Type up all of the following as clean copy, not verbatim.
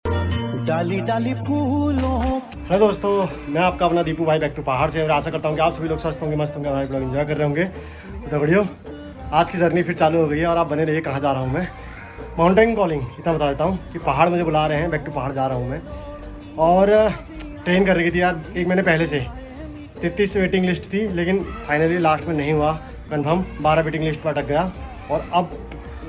डाली डाली फूलों। हेलो दोस्तों, मैं आपका अपना दीपू भाई बैक टू पहाड़ से और आशा करता हूँ कि आप सभी लोग स्वस्थ होंगे, मस्त होंगे, हमारे ब्लॉग एंजॉय कर रहे होंगे। तो बढ़िया, आज की जर्नी फिर चालू हो गई है और आप बने रहिए। कहाँ जा रहा हूँ मैं? Mountain calling. इतना बता देता हूँ कि पहाड़ मुझे बुला रहे हैं, बैक टू पहाड़ जा रहा हूँ मैं। और ट्रेन कर रही थी यार एक महीने पहले से। 33 वेटिंग लिस्ट थी, लेकिन फाइनली लास्ट में नहीं हुआ कन्फर्म। 12 वेटिंग लिस्ट पर अटक गया और अब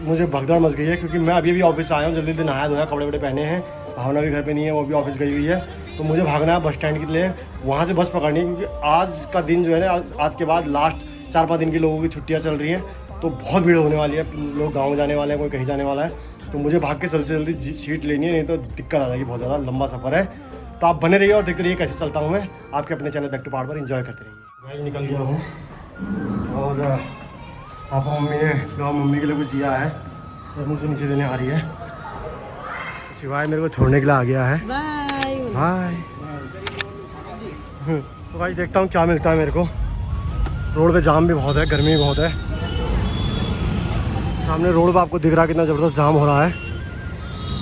मुझे भगदड़ मच गई है, क्योंकि मैं अभी भी ऑफिस आया हूँ, जल्दी जल्दी नहाया धोया, कपड़े वपड़े पहने हैं। भावना भी घर पे नहीं है, वो भी ऑफिस गई हुई है। तो मुझे भागना है बस स्टैंड के लिए, वहाँ से बस पकड़नी है, क्योंकि आज का दिन जो है ना, आज के बाद लास्ट 4-5 दिन की लोगों की छुट्टियाँ चल रही हैं, तो बहुत भीड़ होने वाली है। लोग गाँव जाने वाले हैं, कोई कहीं जाने वाला है। तो मुझे भाग के जल्दी से जल्दी सीट लेनी है, नहीं तो दिक्कत आ जाएगी। बहुत ज़्यादा लंबा सफ़र है, तो आप बने रहिए और देखते रहिए कैसे चलता हूँ मैं आपके अपने चैनल बैक टू पहाड़ पर। एंजॉय करते रहिए। मैं निकल गया हूँ और पापा मम्मी ने गाँव मम्मी के लिए कुछ दिया है, तो मुझे नीचे देने आ रही है। शिवाय मेरे को छोड़ने के लिए आ गया है। बाय। तो भाई देखता हूँ क्या मिलता है मेरे को। रोड पे जाम भी बहुत है, गर्मी भी बहुत है। सामने रोड पे आपको दिख रहा है कितना ज़बरदस्त जाम हो रहा है।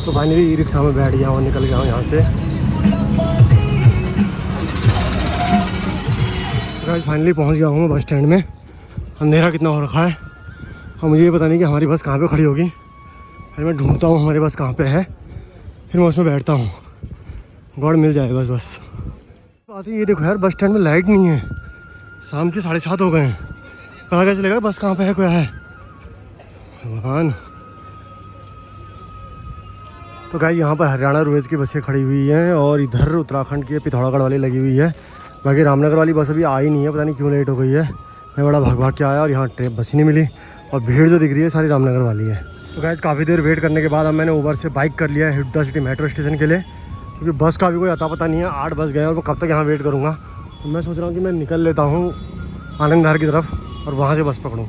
तो फाइनली ई रिक्शा में बैठ गया हूँ, निकल गया हूँ यहाँ से। गाइस फाइनली पहुँच गया हूँ बस स्टैंड में। अंधेरा कितना हो रखा है और मुझे ये पता नहीं कि हमारी बस कहाँ पे खड़ी होगी। फिर मैं ढूंढता हूँ हमारी बस कहाँ पे है, फिर मैं उसमें बैठता हूँ। गॉड मिल जाए बस। बात है ये देखो यार, बस स्टैंड में लाइट नहीं है। शाम के 7:30 हो गए हैं, पता कैसे चलेगा बस कहाँ पे है, क्या है भगवान। तो गाइस यहाँ पर हरियाणा रोडवेज की बसें खड़ी हुई हैं और इधर उत्तराखंड की पिथौरागढ़ वाली लगी हुई है। बाकी रामनगर वाली बस अभी आई नहीं है, पता नहीं क्यों लेट हो गई है। मैं बड़ा भाग के आया और यहाँ ट्रेन बस ही नहीं मिली, और भीड़ जो दिख रही है सारी रामनगर वाली है। तो गाइस काफ़ी देर वेट करने के बाद अब मैंने ऊबर से बाइक कर लिया है हुड्डा सिटी मेट्रो स्टेशन के लिए, क्योंकि बस का भी कोई अता पता नहीं है। 8 बज गए और मैं कब तक यहाँ वेट करूँगा। तो मैं सोच रहा हूँ कि मैं निकल लेता हूँ आनंद विहार की तरफ और वहाँ से बस पकड़ूँ,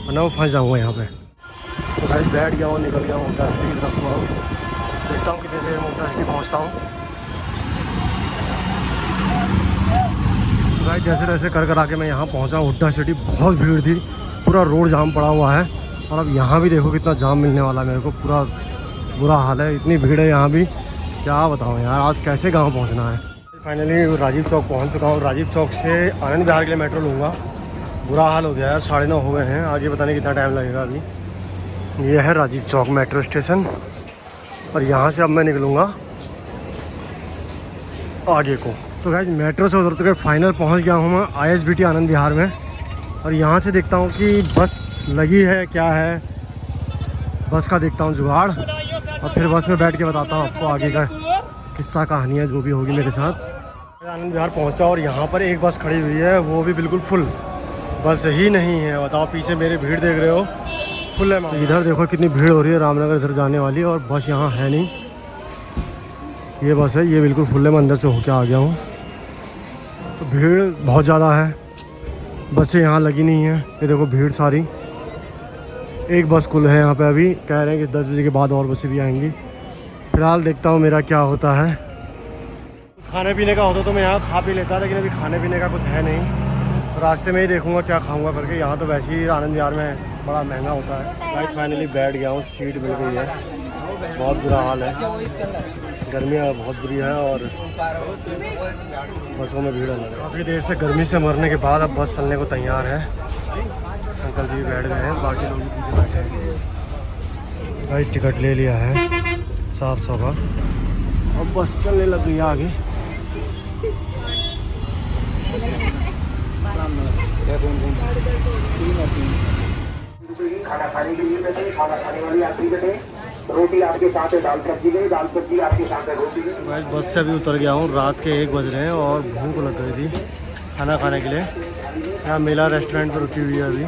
वरना वो फंस जाऊँगा यहाँ पे। तो गाइस बैठ गया हूँ, निकल गया हूँ हुड्डा सिटी की तरफ। देखता हूँ कितनी देर में हुड्डा सिटी पहुँचता हूँ। गाइस जैसे तैसे कर आके मैं यहाँ पहुँचा हुड्डा सिटी। बहुत भीड़ थी, पूरा रोड जाम पड़ा हुआ है। और अब यहाँ भी देखो कितना जाम मिलने वाला है मेरे को, पूरा बुरा हाल है। इतनी भीड़ है यहाँ भी, क्या बताऊँ यार, आज कैसे गाँव पहुँचना है। फाइनली राजीव चौक पहुँच चुका हूँ। राजीव चौक से आनंद विहार के लिए मेट्रो लूँगा। बुरा हाल हो गया यार, 9:30 हो गए हैं, आगे पता नहीं कितना टाइम लगेगा अभी। ये है राजीव चौक मेट्रो स्टेशन और यहाँ से अब मैं निकलूँगा आगे को। तो गाइस मेट्रो से उतर के फाइनल पहुँच गया हूँ मैं ISBT आनंद विहार में। और यहाँ से देखता हूँ कि बस लगी है क्या है, बस का देखता हूँ जुगाड़, और फिर बस में बैठ के बताता हूँ आपको आगे का किस्सा कहानी है जो भी होगी मेरे साथ। आनंद विहार पहुँचा और यहाँ पर एक बस खड़ी हुई है, वो भी बिल्कुल फुल। बस ही नहीं है, बताओ पीछे मेरी भीड़ देख रहे हो, फुल है। तो इधर देखो कितनी भीड़ हो रही है रामनगर इधर जाने वाली, और बस यहाँ है नहीं। ये बस है, ये बिल्कुल फुल है, मैं अंदर से होके आ गया हूँ। तो भीड़ बहुत ज़्यादा है, बसें यहाँ लगी नहीं है। ये देखो भीड़ सारी। एक बस कुल है यहाँ पे, अभी कह रहे हैं कि 10 बजे के बाद और बसें भी आएंगी। फिलहाल देखता हूँ मेरा क्या होता है। कुछ खाने पीने का होता तो मैं यहाँ खा पी लेता, लेकिन अभी खाने पीने का कुछ है नहीं। तो रास्ते में ही देखूँगा क्या खाऊँगा करके। यहाँ तो वैसे ही आनंद विहार में बड़ा महंगा होता है। गाइस फाइनली बैठ गया हूँ, सीट मिल गई है। बहुत बुरा हाल है, गर्मी बहुत बुरी है और बसों में भीड़ है। काफ़ी देर से गर्मी से मरने के बाद अब बस चलने को तैयार है। अंकल जी बैठ गए हैं, बाकी लोग भी पीछे बैठे हैं। भाई टिकट ले लिया है 400 का, अब बस चलने लग गई आगे। खाना खाने के लिए बैठे, खाना खाने वाली यात्री बैठे, रोटी आपके साथ है, दाल सब्जी गई, दाल सब्जी आपके साथ है, रोटी गई। मैं बस से अभी उतर गया हूँ, रात के 1 बज रहे हैं और भूख लग गई थी खाना खाने के लिए। यहाँ मेला रेस्टोरेंट पर रुकी हुई है अभी,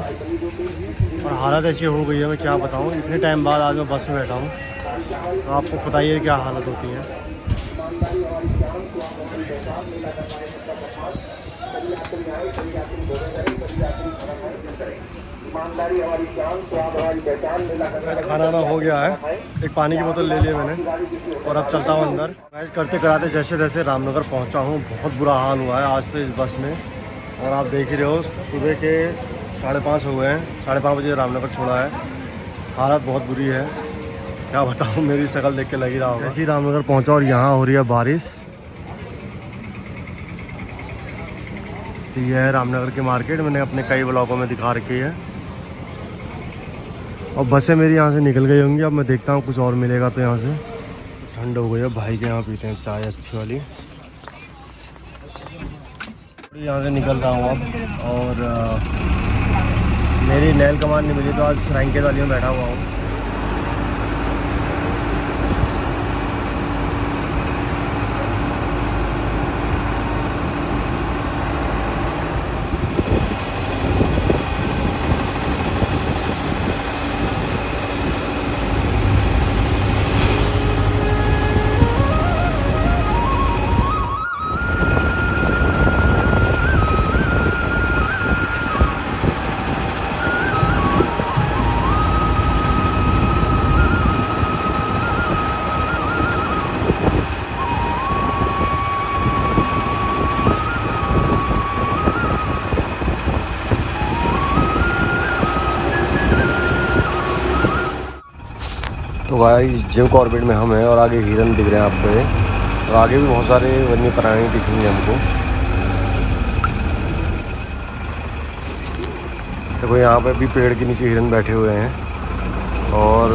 और हालत ऐसी हो गई है मैं क्या बताऊँ। इतने टाइम बाद आज मैं बस में बैठा हूँ, तो आपको पता ही है क्या हालत होती है। खाना ना हो गया है, एक पानी की बोतल ले लिया मैंने और अब चलता हूँ अंदर। गाइस करते कराते जैसे तैसे रामनगर पहुँचा हूँ। बहुत बुरा हाल हुआ है आज तो इस बस में, और आप देख ही रहे हो सुबह के 5:30 हो गए हैं। 5:30 बजे रामनगर छोड़ा है, हालत बहुत बुरी है। क्या बताऊँ, मेरी शक्ल देख के लग ही रहा होगा। जैसे ही रामनगर पहुँचा और यहाँ हो रही है बारिश। तो ये है रामनगर की मार्केट, मैंने अपने कई ब्लॉगों में दिखा रखी है। और बसें मेरी यहाँ से निकल गई होंगी। अब मैं देखता हूँ कुछ और मिलेगा तो यहाँ से। ठंड हो गई है, भाई के यहाँ पीते हैं चाय अच्छी वाली। यहाँ से निकल रहा हूँ अब, और मेरी नैल कमान नहीं मिली तो आज श्राइन वाली में बैठा हुआ हूँ। तो भाई जिम कॉर्बेट में हम हैं और आगे हिरन दिख रहे हैं आपको, और आगे भी बहुत सारे वन्य प्राणी दिखेंगे हमको। देखो यहाँ पे भी पेड़ के नीचे हिरन बैठे हुए हैं, और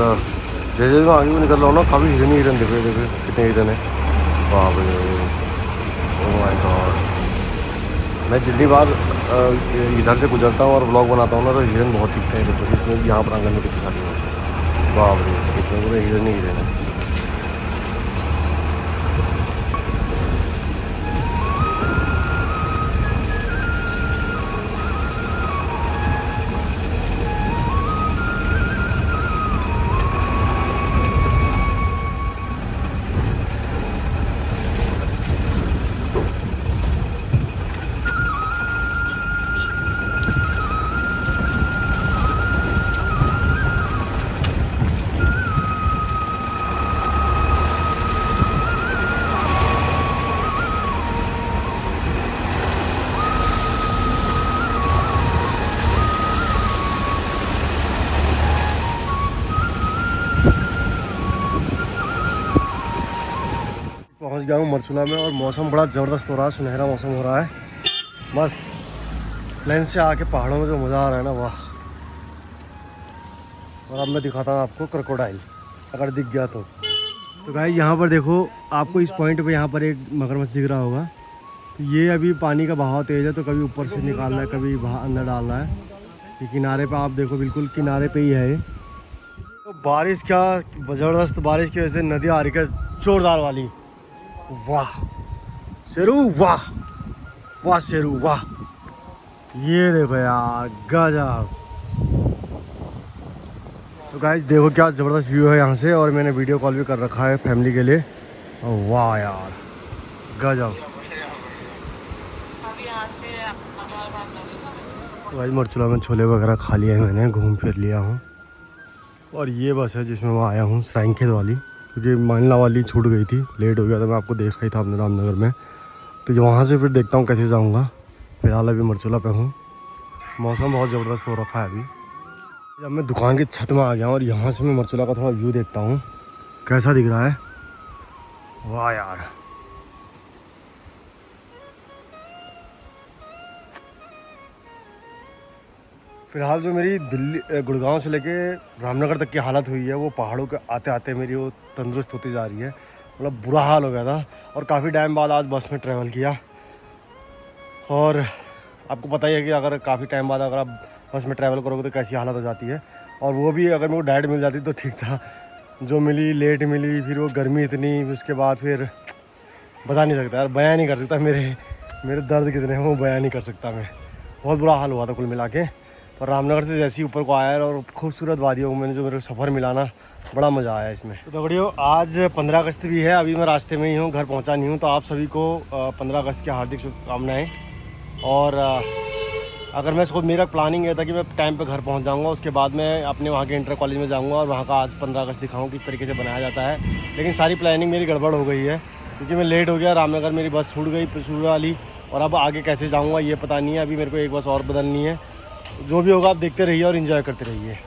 जैसे जैसे मैं आगे भी निकल रहा हूँ ना, काफ़ी हिरन ही हिरन दिखे। देखो कितने हिरन है, बाप रे, ओह माय गॉड। मैं जितनी बार इधर से गुजरता हूँ और व्लॉग बनाता हूँ ना, तो हिरन बहुत दिखते हैं। देखो इसमें यहाँ पर आंगन में कितने सारे हैं, बाप रे, खेत में पूरे हिरन ही हिरन है। पहुंच गया हूँ मरचुला में, और मौसम बड़ा ज़बरदस्त हो रहा है, सुनहरा मौसम हो रहा है, मस्त। प्लेन से आके पहाड़ों में जो मज़ा आ रहा है ना, वाह। और अब मैं दिखाता हूँ आपको क्रोकोडाइल, अगर दिख गया तो गाइस यहाँ पर देखो, आपको इस पॉइंट पे यहाँ पर एक मगरमच्छ दिख रहा होगा। तो ये अभी पानी का बहाव तेज़ है, तो कभी ऊपर से निकाल रहा है, कभी अंदर डाल रहा है। ये किनारे पे आप देखो, बिल्कुल किनारे पे ही है ये। तो बारिश, क्या ज़बरदस्त बारिश की वजह से नदी आ रही है जोरदार वाली। वाह शेरू, वाह वाह शेरू, वाह। ये देखो यार, गजब। तो गाइस देखो क्या ज़बरदस्त व्यू है यहाँ से, और मैंने वीडियो कॉल भी कर रखा है फैमिली के लिए। वाह यार, गजब। तो भाई मरचुला में छोले वगैरह खा लिए मैंने, घूम फिर लिया हूँ। और ये बस है जिसमें मैं आया हूँ, श्राइन वाली, क्योंकि मानला वाली छूट गई थी, लेट हो गया था। मैं आपको देखा ही था अपने रामनगर में। तो वहाँ से फिर देखता हूँ कैसे जाऊँगा। फिलहाल अभी मरचुला पे हूँ, मौसम बहुत ज़बरदस्त हो रखा है अभी। जब मैं दुकान की छत में आ गया हूँ, और यहाँ से मैं मरचुला का थोड़ा व्यू देखता हूँ कैसा दिख रहा है। वाह यार, फ़िलहाल जो मेरी दिल्ली गुड़गांव से लेके रामनगर तक की हालत हुई है, वो पहाड़ों के आते आते मेरी वो तंदुरुस्त होती जा रही है। मतलब बुरा हाल हो गया था, और काफ़ी टाइम बाद आज बस में ट्रैवल किया। और आपको पता ही है कि अगर काफ़ी टाइम बाद अगर आप बस में ट्रैवल करोगे तो कैसी हालत हो जाती है। और वो भी अगर मेरे को डाइट मिल जाती तो ठीक था, जो मिली लेट मिली, फिर वो गर्मी इतनी, उसके बाद फिर बता नहीं सकता यार, बयान नहीं कर सकता मेरे दर्द कितने हैं, वो बयान नहीं कर सकता मैं। बहुत बुरा हाल हुआ था कुल मिला के। और रामनगर से जैसे ही ऊपर को आया, और खूबसूरत वादियों में जो मेरे को सफ़र मिला ना, बड़ा मज़ा आया इसमें। तो दगड़ियों, आज 15 अगस्त भी है, अभी मैं रास्ते में ही हूँ, घर पहुँचा नहीं हूँ। तो आप सभी को 15 अगस्त की हार्दिक शुभकामनाएँ। और अगर मैं खुद, मेरा प्लानिंग ये था कि मैं टाइम पे घर पहुँच जाऊँगा, उसके बाद मैं अपने वहाँ के इंटर कॉलेज में जाऊँगा और वहाँ का आज 15 अगस्त दिखाऊँ किस तरीके से बनाया जाता है। लेकिन सारी प्लानिंग मेरी गड़बड़ हो गई है, क्योंकि मैं लेट हो गया। रामनगर मेरी बस छूट गई पिछूड़ा वाली, और अब आगे कैसे जाऊँगा ये पता नहीं है। अभी मेरे को एक बस और बदलनी है। जो भी होगा आप देखते रहिए और एंजॉय करते रहिए।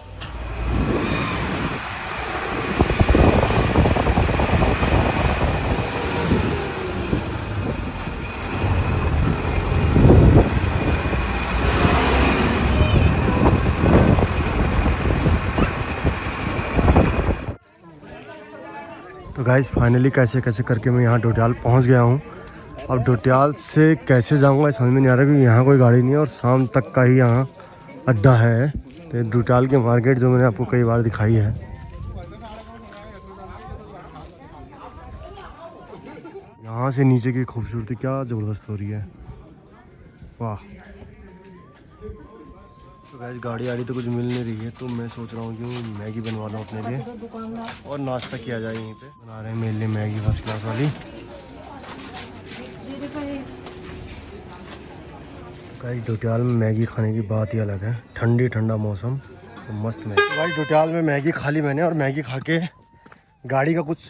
गाइस फाइनली कैसे कैसे करके मैं यहाँ डोडियाल पहुँच गया हूँ। अब डोडियाल से कैसे जाऊँगा समझ में नहीं आ रहा, क्योंकि यहाँ कोई गाड़ी नहीं है और शाम तक का ही यहाँ अड्डा है। तो डोडियाल की मार्केट जो मैंने आपको कई बार दिखाई है। यहाँ से नीचे की खूबसूरती क्या ज़बरदस्त हो रही है, वाह। तो गाइस गाड़ी आड़ी तो कुछ मिल नहीं रही है, तो मैं सोच रहा हूँ कि मैगी बनवा लूँ अपने लिए और नाश्ता किया जाए। यहीं पे बना रहे हैं मेरे लिए मैगी फर्स्ट क्लास वाली। गाइस डोडियाल में मैगी खाने की बात ही अलग है, ठंडी ठंडा मौसम तो मस्त मैगी। गाइस डोडियाल में मैगी खा ली मैंने और मैगी खा के गाड़ी का कुछ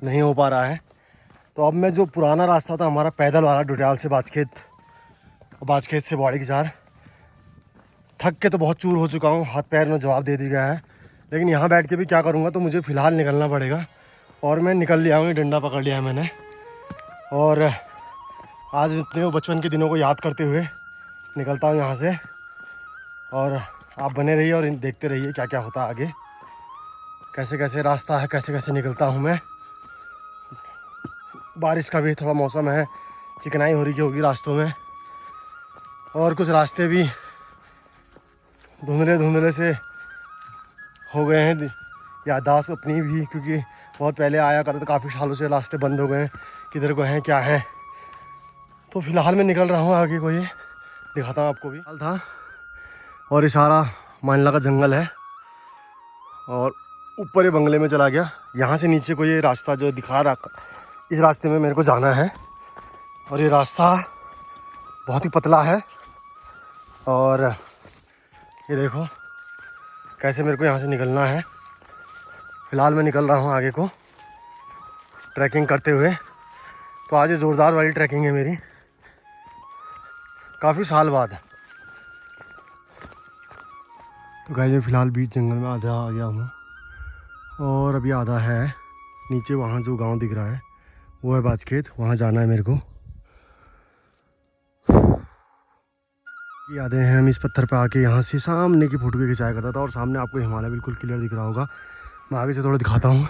नहीं हो पा रहा है। तो अब मैं जो पुराना रास्ता था हमारा पैदल वाला डोडियाल से बाजखेत से बॉडी की चार, थक के तो बहुत चूर हो चुका हूँ, हाथ पैर में जवाब दे दिया गया है। लेकिन यहाँ बैठ के भी क्या करूँगा, तो मुझे फ़िलहाल निकलना पड़ेगा। और मैं निकल लिया हूँ, डंडा पकड़ लिया है मैंने। और आज अपने वो बचपन के दिनों को याद करते हुए निकलता हूँ यहाँ से। और आप बने रहिए और देखते रहिए क्या क्या होता है आगे, कैसे कैसे रास्ता है, कैसे कैसे निकलता हूँ मैं। बारिश का भी थोड़ा मौसम है, चिकनाई हो रही होगी रास्तों में, और कुछ रास्ते भी धुंधले धुंधले से हो गए हैं, याददाश्त अपनी भी, क्योंकि बहुत पहले आया करते, काफ़ी सालों से रास्ते बंद हो गए हैं, किधर को हैं क्या है। तो फ़िलहाल मैं निकल रहा हूँ आगे को, ये दिखाता हूँ आपको भी। हाल था और ये सारा मानला का जंगल है और ऊपर ये बंगले में चला गया। यहाँ से नीचे को ये रास्ता जो दिखा रहा, इस रास्ते में मेरे को जाना है। और ये रास्ता बहुत ही पतला है और ये देखो कैसे मेरे को यहाँ से निकलना है। फ़िलहाल मैं निकल रहा हूँ आगे को ट्रैकिंग करते हुए। तो आज ये ज़ोरदार वाली ट्रैकिंग है मेरी, काफ़ी साल बाद। तो गाइस मैं फ़िलहाल बीच जंगल में आधा आ गया हूँ और अभी आधा है नीचे, वहाँ जो गांव दिख रहा है वो है बाजखेत, वहाँ जाना है मेरे को। यादें हैं, हम इस पत्थर पे आके यहाँ से सामने की फोटो खिंचाया करता था और सामने आपको हिमालय बिल्कुल क्लियर दिख रहा होगा। मैं आगे से थोड़ा दिखाता हूँ।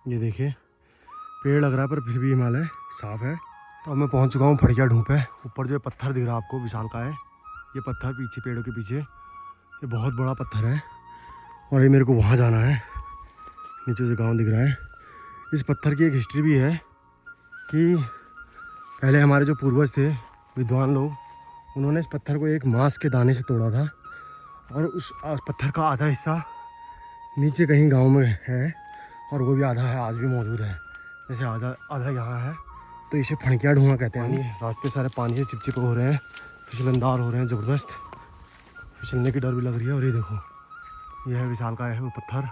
ये देखिए पेड़ लग रहा है पर फिर भी हिमालय साफ है। तो अब मैं पहुँच चुका हूँ फड़किया ढूँ पे। ऊपर जो पत्थर दिख रहा है आपको विशाल का है, ये पत्थर पीछे पेड़ों के पीछे, ये बहुत बड़ा पत्थर है और ये मेरे को वहाँ जाना है। नीचे से गाँव दिख रहा है। इस पत्थर की एक हिस्ट्री भी है कि पहले हमारे जो पूर्वज थे, विद्वान लोग, उन्होंने इस पत्थर को एक मांस के दाने से तोड़ा था और उस पत्थर का आधा हिस्सा नीचे कहीं गांव में है और वो भी आधा है आज भी मौजूद है। जैसे आधा यहाँ है, तो इसे फणकिया ढूंढा कहते हैं। रास्ते सारे पानी से चिपचिप हो रहे हैं, फिसलनदार हो रहे हैं, ज़बरदस्त फिसलने की डर भी लग रही है। और ये देखो ये है विशाल का है वो पत्थर।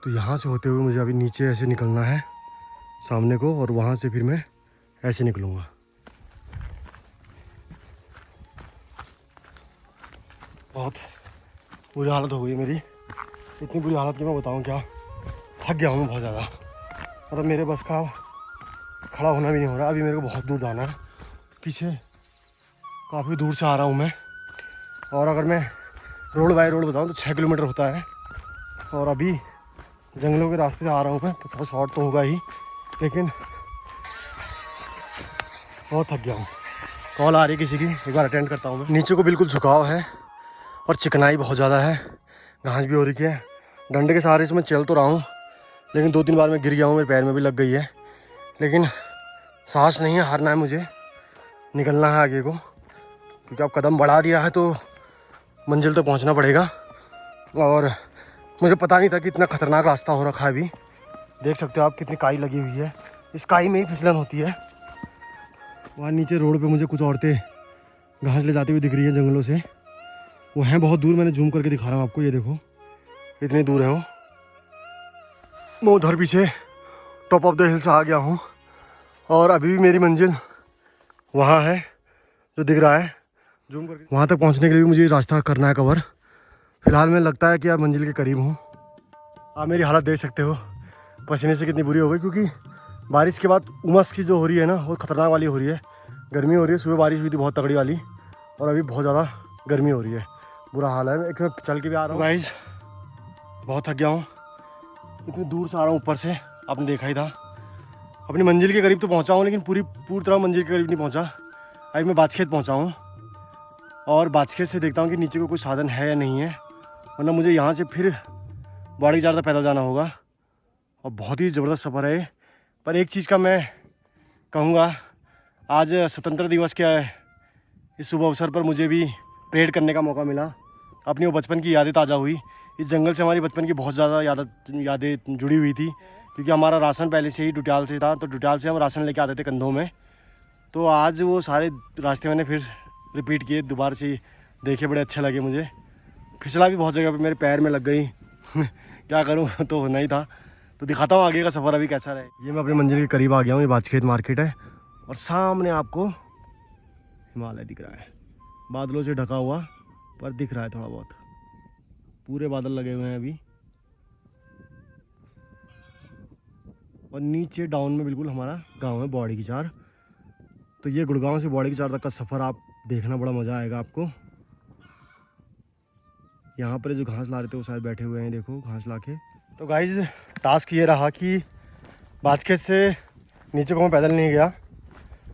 तो यहाँ से होते हुए मुझे अभी नीचे ऐसे निकलना है सामने को और वहाँ से फिर मैं ऐसे निकलूँगा। बहुत बुरी हालत हो गई मेरी, इतनी बुरी हालत कि मैं बताऊँ क्या। थक गया हूँ मैं बहुत ज़्यादा, मतलब मेरे बस का खड़ा होना भी नहीं हो रहा। अभी मेरे को बहुत दूर जाना है, पीछे काफ़ी दूर से आ रहा हूँ मैं। और अगर मैं रोड बाय रोड बताऊँ तो 6 किलोमीटर होता है और अभी जंगलों के रास्ते से आ रहा हूँ मैं, तो थोड़ा शॉर्ट तो होगा ही, लेकिन बहुत थक गया हूँ। कॉल आ रही है किसी की, एक बार अटेंड करता हूँ मैं। नीचे को बिल्कुल झुकाव है और चिकनाई बहुत ज़्यादा है, घास भी हो रही है। डंडे के सहारे से मैं चल तो रहा हूँ, लेकिन 2-3 बार मैं गिर गया हूँ, मेरे पैर में भी लग गई है। लेकिन सांस नहीं है, हारना है मुझे, निकलना है आगे को, क्योंकि अब कदम बढ़ा दिया है तो मंजिल तो पहुँचना पड़ेगा। और मुझे पता नहीं था कि इतना ख़तरनाक रास्ता हो रखा है। अभी देख सकते हो आप कितनी काई लगी हुई है, इस काई में ही फिसलन होती है। वहाँ नीचे रोड पे मुझे कुछ औरतें घास ले जाती हुई दिख रही है जंगलों से, वो हैं बहुत दूर। मैंने जूम करके दिखा रहा हूँ आपको, ये देखो इतनी दूर है वो। मैं उधर पीछे टॉप ऑफ द हिल से आ गया हूँ और अभी भी मेरी मंजिल वहाँ है जो दिख रहा है जूम करके। वहाँ तक पहुँचने के लिए भी मुझे रास्ता करना है कवर। फ़िलहाल मैं लगता है कि अब मंजिल के करीब हूँ। आप मेरी हालत देख सकते हो, पसीने से कितनी बुरी हो गई, क्योंकि बारिश के बाद उमस की जो हो रही है ना, वो ख़तरनाक वाली हो रही है। गर्मी हो रही है, सुबह बारिश हुई थी बहुत तगड़ी वाली और अभी बहुत ज़्यादा गर्मी हो रही है, बुरा हाल है। एक मैं चल के भी आ रहा हूँ गाइस, बहुत थक गया हूँ, इतनी दूर से आ रहा हूँ ऊपर से, आपने देखा ही था। अपनी मंजिल के करीब तो पहुँचा हूँ लेकिन पूरी तरह मंजिल के करीब नहीं पहुँचा। अभी मैं बाजखेत पहुँचा हूँ और बाजखेत से देखता हूँ कि नीचे को कोई साधन है या नहीं है, वरना मुझे यहाँ से फिर बॉडी ज़्यादा पैदल जाना होगा और बहुत ही ज़बरदस्त सफ़र है। पर एक चीज़ का मैं कहूँगा, आज स्वतंत्रता दिवस के इस शुभ अवसर पर मुझे भी परेड करने का मौका मिला। अपनी वो बचपन की यादें ताज़ा हुई। इस जंगल से हमारी बचपन की बहुत ज़्यादा यादें जुड़ी हुई थी, क्योंकि हमारा राशन पहले से ही डुटियाल से था, तो डुटियाल से हम राशन लेके आते थे कंधों में। तो आज वो सारे रास्ते मैंने फिर रिपीट किए, दोबारा से देखे, बड़े अच्छे लगे मुझे। फिसला भी बहुत जगह पे मेरे पैर में लग गई क्या करूँ, तो होना ही था। तो दिखाता हूँ आगे का सफ़र अभी कैसा रहे। ये मैं अपनी मंजिल के करीब आ गया हूँ, ये बाजखेत मार्केट है और सामने आपको हिमालय दिख रहा है, बादलों से ढका हुआ पर दिख रहा है थोड़ा बहुत, पूरे बादल लगे हुए हैं अभी। और नीचे डाउन में बिल्कुल हमारा गांव है बॉडी की चार। तो ये गुड़गांव से बॉडी की चार तक का सफ़र आप देखना, बड़ा मज़ा आएगा आपको। यहाँ पर जो घास ला रहे थे वो शायद बैठे हुए हैं, देखो घास ला के। तो गाइज टास्क ये रहा कि बाजखेत से नीचे को मैं पैदल नहीं गया,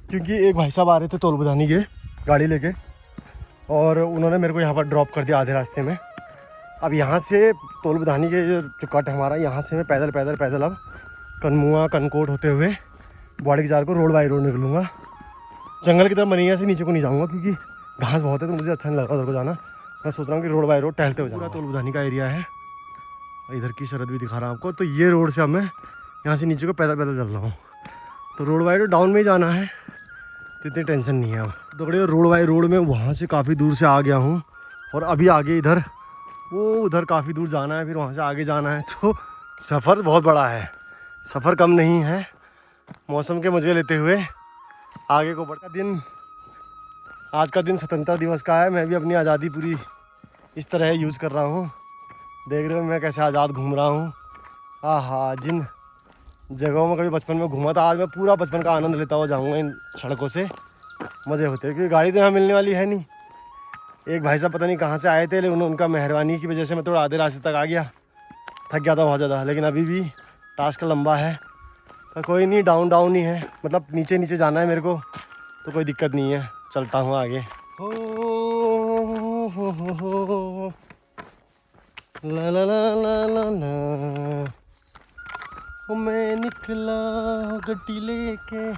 क्योंकि एक भाई साहब आ रहे थे तोल बुधानी के गाड़ी लेके, और उन्होंने मेरे को यहाँ पर ड्रॉप कर दिया आधे रास्ते में। अब यहाँ से तोल बुधानी के जो कट हमारा, यहाँ से मैं पैदल अब कनमुआ कनकोट होते हुए बॉडी की चार को रोड बाई रोड निकलूँगा। जंगल की तरफ मनिया से नीचे को नहीं जाऊँगा, क्योंकि घास बहुत है तो मुझे अच्छा नहीं लगा उधर को जाना। मैं सोच रहा हूँ कि रोड बाई रोड टहलते हुए जाऊँगा। तोल बुधानी का एरिया है, इधर की शरद भी दिखा रहा हूँ आपको। तो ये रोड से अब मैं यहाँ से नीचे को पैदल चल रहा हूँ। तो रोड बाई रोड डाउन में ही जाना है, तो इतनी टेंशन नहीं है अब। दौड़े रोड बाई रोड में वहाँ से काफ़ी दूर से आ गया हूँ, और अभी आगे इधर उधर काफ़ी दूर जाना है, फिर वहाँ से आगे जाना है। तो सफ़र बहुत बड़ा है, सफ़र कम नहीं है। मौसम के मज़े लेते हुए आगे को बढ़ता दिन। आज का दिन स्वतंत्रता दिवस का है, मैं भी अपनी आज़ादी पूरी इस तरह यूज़ कर रहा हूँ। देख रहे हो मैं कैसे आज़ाद घूम रहा हूँ। आहा, जिन जगहों में कभी बचपन में घूमा था, आज मैं पूरा बचपन का आनंद लेता हुआ जाऊँगा इन सड़कों से। मज़े होते हैं, क्योंकि गाड़ी तो यहाँ मिलने वाली है नहीं। एक भाई साहब पता नहीं कहाँ से आए थे, लेकिन उनका मेहरबानी की वजह से मैं थोड़ा आधे रास्ते तक आ गया। थक गया था बहुत ज़्यादा, लेकिन अभी भी टास्क लंबा है। तो कोई नहीं, डाउन ही है, मतलब नीचे जाना है मेरे को, तो कोई दिक्कत नहीं है, चलता हूँ आगे। हो ला ला ला ला ला ला, मैं निकला गड्डी लेके,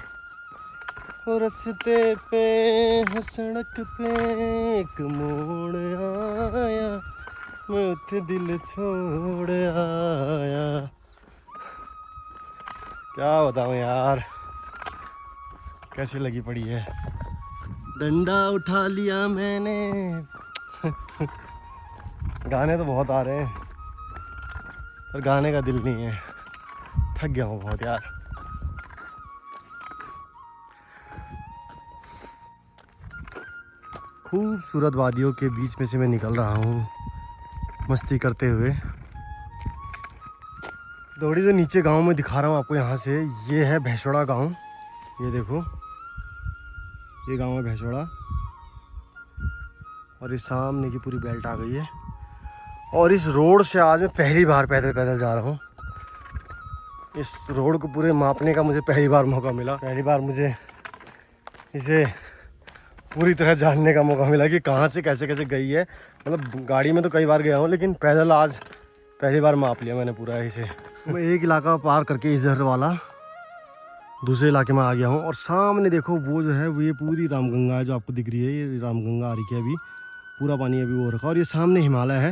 रास्ते पे सड़क पे एक मोड़ आया, मैं उठे दिल छोड़ आया। क्या बताऊँ यार, कैसी लगी पड़ी है। डंडा उठा लिया मैंने गाने तो बहुत आ रहे हैं, पर गाने का दिल नहीं है। थक गया हूँ बहुत यार। खूबसूरत वादियों के बीच में से मैं निकल रहा हूँ मस्ती करते हुए। दौड़ी तो नीचे गांव में दिखा रहा हूँ आपको यहाँ से। ये है भैंसोड़ा गांव, ये देखो, ये गांव है भैंसोड़ा, और ये सामने की पूरी बेल्ट आ गई है। और इस रोड से आज मैं पहली बार पैदल जा रहा हूँ। इस रोड को पूरे मापने का मुझे पहली बार मौका मिला। पहली बार मुझे इसे पूरी तरह जानने का मौका मिला कि कहाँ से कैसे गई है। मतलब गाड़ी में तो कई बार गया हूँ, लेकिन पैदल आज पहली बार माप लिया मैंने पूरा इसे। मैं एक इलाका पार करके इधर वाला दूसरे इलाके में आ गया हूँ, और सामने देखो वो जो है, वो ये पूरी रामगंगा है जो आपको दिख रही है। ये रामगंगा आ रही है, अभी पूरा पानी अभी वो रखा। और ये सामने हिमालय है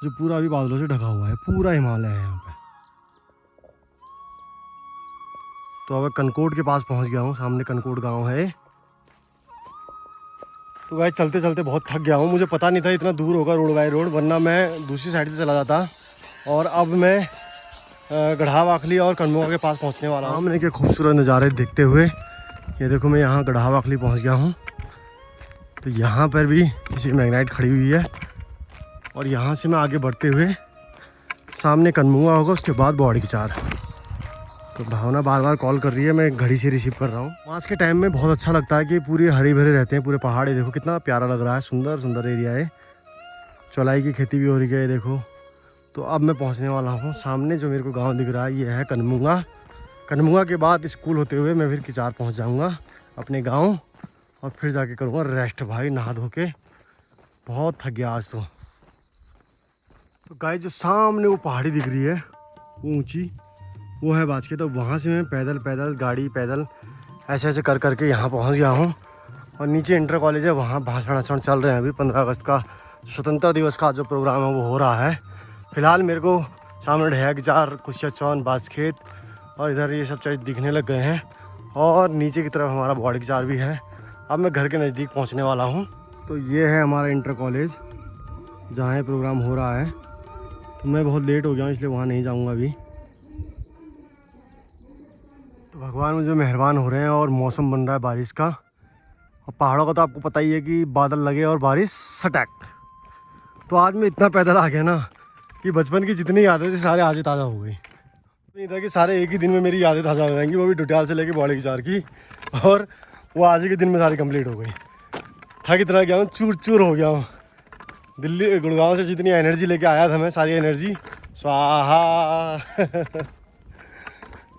जो पूरा अभी बादलों से ढका हुआ है, पूरा हिमालय है यहाँ पे। तो अब कनकोट के पास पहुँच गया हूँ, सामने कनकोट गाँव है। तो भाई चलते चलते बहुत थक गया हूँ। मुझे पता नहीं था इतना दूर होगा रोड बाई रोड, वरना मैं दूसरी साइड से चला जाता। और अब मैं गढ़ा वाखली और कनमुआ के पास पहुँचने वाला हूँ। सामने के खूबसूरत नज़ारे देखते हुए, ये देखो मैं यहाँ गढ़ा वाखली पहुँच गया हूँ। तो यहाँ पर भी किसी मैग्नाइट खड़ी हुई है, और यहाँ से मैं आगे बढ़ते हुए सामने कनमुआ होगा, उसके बाद बॉडी की चार। तो भावना बार बार कॉल कर रही है, मैं घड़ी से रिसीव कर रहा हूँ। वहाँ के टाइम में बहुत अच्छा लगता है कि पूरे हरे भरे रहते हैं पूरे पहाड़। देखो कितना प्यारा लग रहा है, सुंदर सुंदर एरिया है। चौलाई की खेती भी हो रही है देखो। तो अब मैं पहुँचने वाला हूँ सामने जो मेरे को गाँव दिख रहा है, ये है कनमुंगा। कनमुंगा के बाद स्कूल होते हुए मैं फिर किचार पहुँच जाऊँगा अपने गाँव, और फिर जाके करूँगा रेस्ट भाई, नहा धो के। बहुत थक गया आज तो। गाइस जो सामने वो पहाड़ी दिख रही है वो ऊंची, वो है बाज के। तो वहाँ से मैं पैदल गाड़ी पैदल ऐसे ऐसे कर करके यहाँ पहुँच गया हूँ। और नीचे इंटर कॉलेज है, वहाँ भाषण वाषण चल रहे हैं। अभी 15 अगस्त का स्वतंत्रता दिवस का जो प्रोग्राम है वो हो रहा है। फिलहाल मेरे को सामने ढेया किचार, कुशिया चौन, बाजखेत और इधर ये सब चीज़ दिखने लग गए हैं। और नीचे की तरफ हमारा बॉडी किचार भी है। अब मैं घर के नज़दीक पहुँचने वाला हूँ। तो ये है हमारा इंटर कॉलेज जहाँ ये प्रोग्राम हो रहा है। तो मैं बहुत लेट हो गया हूँ इसलिए वहाँ नहीं जाऊँगा अभी। तो भगवान मुझे मेहरबान हो रहे हैं और मौसम बन रहा है बारिश का। और पहाड़ों का तो आपको पता ही है कि बादल लगे और बारिश सटैक। तो आज मैं इतना पैदल आ गया ना कि बचपन की जितनी यादें थी सारे आज ताज़ा हो गई। नहीं था कि सारे एक ही दिन में मेरी यादें ताज़ा हो जाएंगी, वो भी डुटियाल से लेके बॉडी किचार की। और वो आज ही के दिन में सारी कंप्लीट हो गई। थक इतना गया हूँ, चूर चूर हो गया हूँ। दिल्ली गुड़गांव से जितनी एनर्जी लेके आया था मैं, सारी एनर्जी स्वाहा।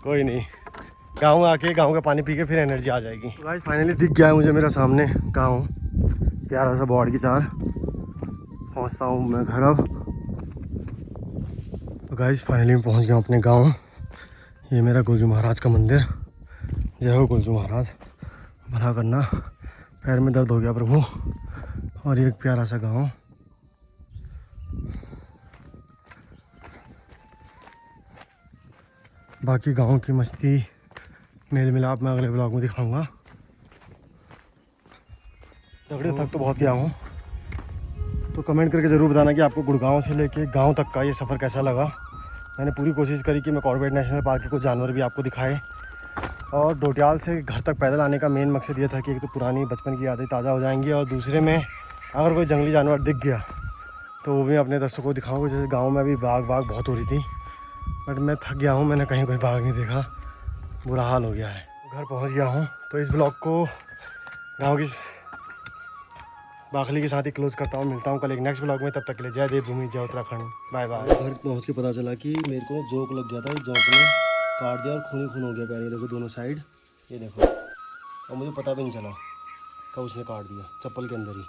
कोई नहीं, गाँव आके गाँव का पानी पी के फिर एनर्जी आ जाएगी। तो गाइस फाइनली दिख गया है मुझे मेरा सामने गाँव, प्यारा सा बॉडी किचार। पहुँचता हूँ मैं घर अब। तो गाइस फाइनली मैं पहुँच गया हूँ अपने गाँव। ये मेरा गुलजू महाराज का मंदिर। जय हो गुलजू महाराज, भला करना। पैर में दर्द हो गया प्रभु। और ये एक प्यारा सा गाँव। बाकी गाँव की मस्ती मेल मिलाप मैं अगले ब्लॉग में दिखाऊंगा। दगड़े थक तो बहुत गया हूँ। तो कमेंट करके ज़रूर बताना कि आपको गुड़गांव से लेके गांव तक का ये सफ़र कैसा लगा। मैंने पूरी कोशिश करी कि मैं कॉर्बेट नेशनल पार्क के कुछ जानवर भी आपको दिखाए। और डोटियाल से घर तक पैदल आने का मेन मकसद ये था कि एक तो पुरानी बचपन की यादें ताज़ा हो जाएंगी, और दूसरे में अगर कोई जंगली जानवर दिख गया तो वो भी अपने दर्शकों को दिखाऊंगा। जैसे गाँव में अभी बाघ बहुत हो रही थी, बट मैं थक गया हूँ, मैंने कहीं कोई बाघ नहीं देखा। बुरा हाल हो गया है। घर पहुँच गया हूँ। तो इस ब्लॉग को गाँव की बाखली के साथ ही क्लोज करता हूँ। मिलता हूँ कल एक नेक्स्ट ब्लॉग में। तब तक के लिए जय देवभूमि, जय उत्तराखंड, बाय बाय। घर पहुँच के पता चला कि मेरे को जोक लग गया था। जोक ने काट दिया और खून हो गया पैर। ये देखो दोनों साइड, ये देखो। और मुझे पता भी नहीं चला कब उसने काट दिया, चप्पल के अंदर ही।